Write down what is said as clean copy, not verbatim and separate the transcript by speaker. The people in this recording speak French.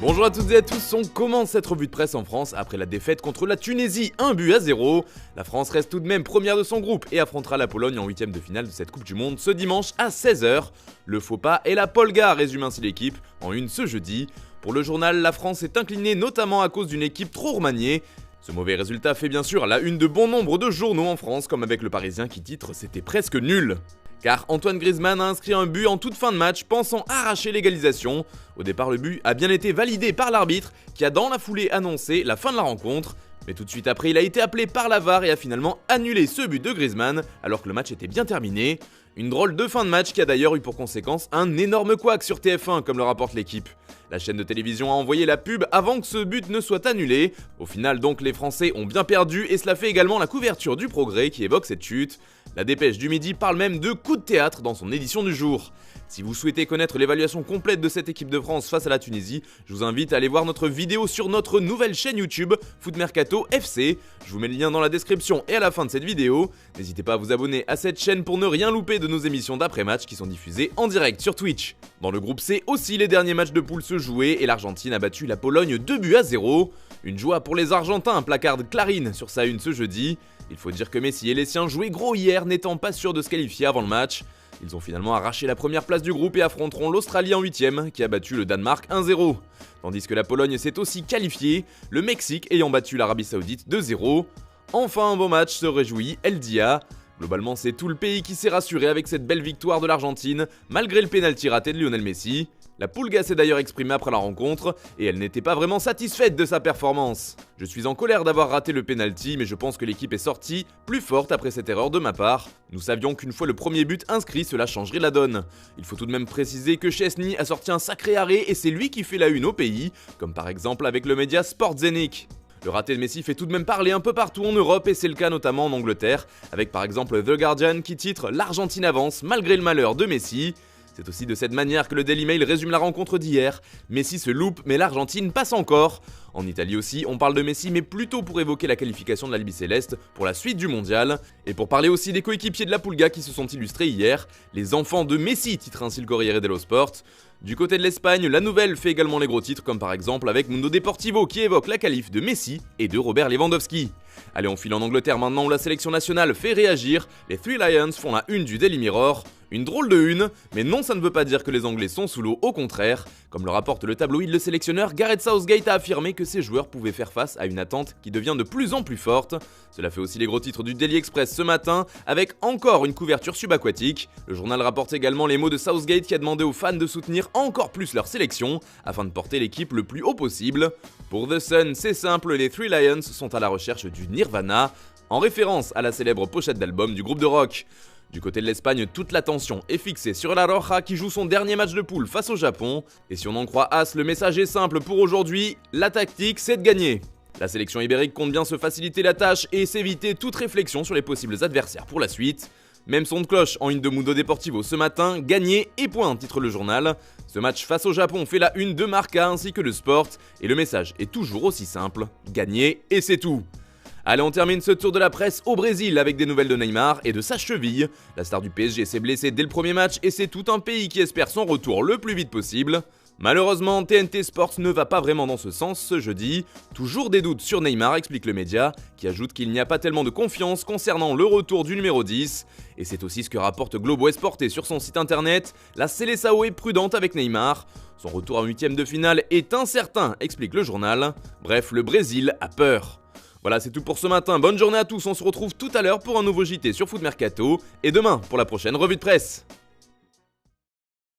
Speaker 1: Bonjour à toutes et à tous, on commence cette revue de presse en France après la défaite contre la Tunisie, 1-0. La France reste tout de même première de son groupe et affrontera la Pologne en 8ème de finale de cette Coupe du Monde ce dimanche à 16h. Le faux pas et la polga, résume ainsi l'équipe en une ce jeudi. Pour le journal, la France est inclinée notamment à cause d'une équipe trop remaniée. Ce mauvais résultat fait bien sûr la une de bon nombre de journaux en France, comme avec le Parisien qui titre « C'était presque nul ». Car Antoine Griezmann a inscrit un but en toute fin de match, pensant arracher l'égalisation. Au départ, le but a bien été validé par l'arbitre, qui a dans la foulée annoncé la fin de la rencontre. Mais tout de suite après, il a été appelé par la VAR et a finalement annulé ce but de Griezmann, alors que le match était bien terminé. Une drôle de fin de match qui a d'ailleurs eu pour conséquence un énorme couac sur TF1, comme le rapporte l'équipe. La chaîne de télévision a envoyé la pub avant que ce but ne soit annulé. Au final donc, les Français ont bien perdu et cela fait également la couverture du Progrès qui évoque cette chute. La dépêche du midi parle même de coup de théâtre dans son édition du jour. Si vous souhaitez connaître l'évaluation complète de cette équipe de France face à la Tunisie, je vous invite à aller voir notre vidéo sur notre nouvelle chaîne YouTube, Foot Mercato FC. Je vous mets le lien dans la description et à la fin de cette vidéo. N'hésitez pas à vous abonner à cette chaîne pour ne rien louper de nos émissions d'après-match qui sont diffusées en direct sur Twitch. Dans le groupe C aussi, les derniers matchs de poule se jouaient et l'Argentine a battu la Pologne 2-0. Une joie pour les Argentins, placarde Clarín sur sa une ce jeudi. Il faut dire que Messi et les siens jouaient gros hier, n'étant pas sûrs de se qualifier avant le match. Ils ont finalement arraché la première place du groupe et affronteront l'Australie en 8ème, qui a battu le Danemark 1-0. Tandis que la Pologne s'est aussi qualifiée, le Mexique ayant battu l'Arabie Saoudite 2-0. Enfin un beau match, se réjouit El Dia. Globalement, c'est tout le pays qui s'est rassuré avec cette belle victoire de l'Argentine, malgré le pénalty raté de Lionel Messi. La Pulga s'est d'ailleurs exprimée après la rencontre, et elle n'était pas vraiment satisfaite de sa performance. Je suis en colère d'avoir raté le pénalty, mais je pense que l'équipe est sortie plus forte après cette erreur de ma part. Nous savions qu'une fois le premier but inscrit, cela changerait la donne. Il faut tout de même préciser que Chesney a sorti un sacré arrêt et c'est lui qui fait la une au pays, comme par exemple avec le média Sportzenik. Le raté de Messi fait tout de même parler un peu partout en Europe et c'est le cas notamment en Angleterre, avec par exemple The Guardian qui titre « L'Argentine avance malgré le malheur de Messi ». C'est aussi de cette manière que le Daily Mail résume la rencontre d'hier. Messi se loupe mais l'Argentine passe encore. En Italie aussi, on parle de Messi mais plutôt pour évoquer la qualification de l'Albiceleste pour la suite du mondial. Et pour parler aussi des coéquipiers de la Pulga qui se sont illustrés hier. Les enfants de Messi, titre ainsi le Corriere dello Sport. Du côté de l'Espagne, la nouvelle fait également les gros titres comme par exemple avec Mundo Deportivo qui évoque la qualif de Messi et de Robert Lewandowski. Allez, on file en Angleterre maintenant où la sélection nationale fait réagir. Les Three Lions font la une du Daily Mirror. Une drôle de une, mais non, ça ne veut pas dire que les Anglais sont sous l'eau, au contraire. Comme le rapporte le tabloïd, le sélectionneur Gareth Southgate a affirmé que ses joueurs pouvaient faire face à une attente qui devient de plus en plus forte. Cela fait aussi les gros titres du Daily Express ce matin, avec encore une couverture subaquatique. Le journal rapporte également les mots de Southgate qui a demandé aux fans de soutenir encore plus leur sélection, afin de porter l'équipe le plus haut possible. Pour The Sun, c'est simple, les Three Lions sont à la recherche du Nirvana, en référence à la célèbre pochette d'album du groupe de rock. Du côté de l'Espagne, toute l'attention est fixée sur la Roja qui joue son dernier match de poule face au Japon. Et si on en croit As, le message est simple pour aujourd'hui, la tactique c'est de gagner. La sélection ibérique compte bien se faciliter la tâche et s'éviter toute réflexion sur les possibles adversaires pour la suite. Même son de cloche en une de Mundo Deportivo ce matin, gagner et point, titre le journal. Ce match face au Japon fait la une de Marca ainsi que de Sport et le message est toujours aussi simple, gagner et c'est tout. Allez, on termine ce tour de la presse au Brésil avec des nouvelles de Neymar et de sa cheville. La star du PSG s'est blessée dès le premier match et c'est tout un pays qui espère son retour le plus vite possible. Malheureusement, TNT Sports ne va pas vraiment dans ce sens ce jeudi. Toujours des doutes sur Neymar, explique le média, qui ajoute qu'il n'y a pas tellement de confiance concernant le retour du numéro 10. Et c'est aussi ce que rapporte Globo Esporte sur son site internet. La Seleção est prudente avec Neymar. Son retour en 8ème de finale est incertain, explique le journal. Bref, le Brésil a peur. Voilà, c'est tout pour ce matin. Bonne journée à tous, on se retrouve tout à l'heure pour un nouveau JT sur Foot Mercato et demain pour la prochaine revue de presse.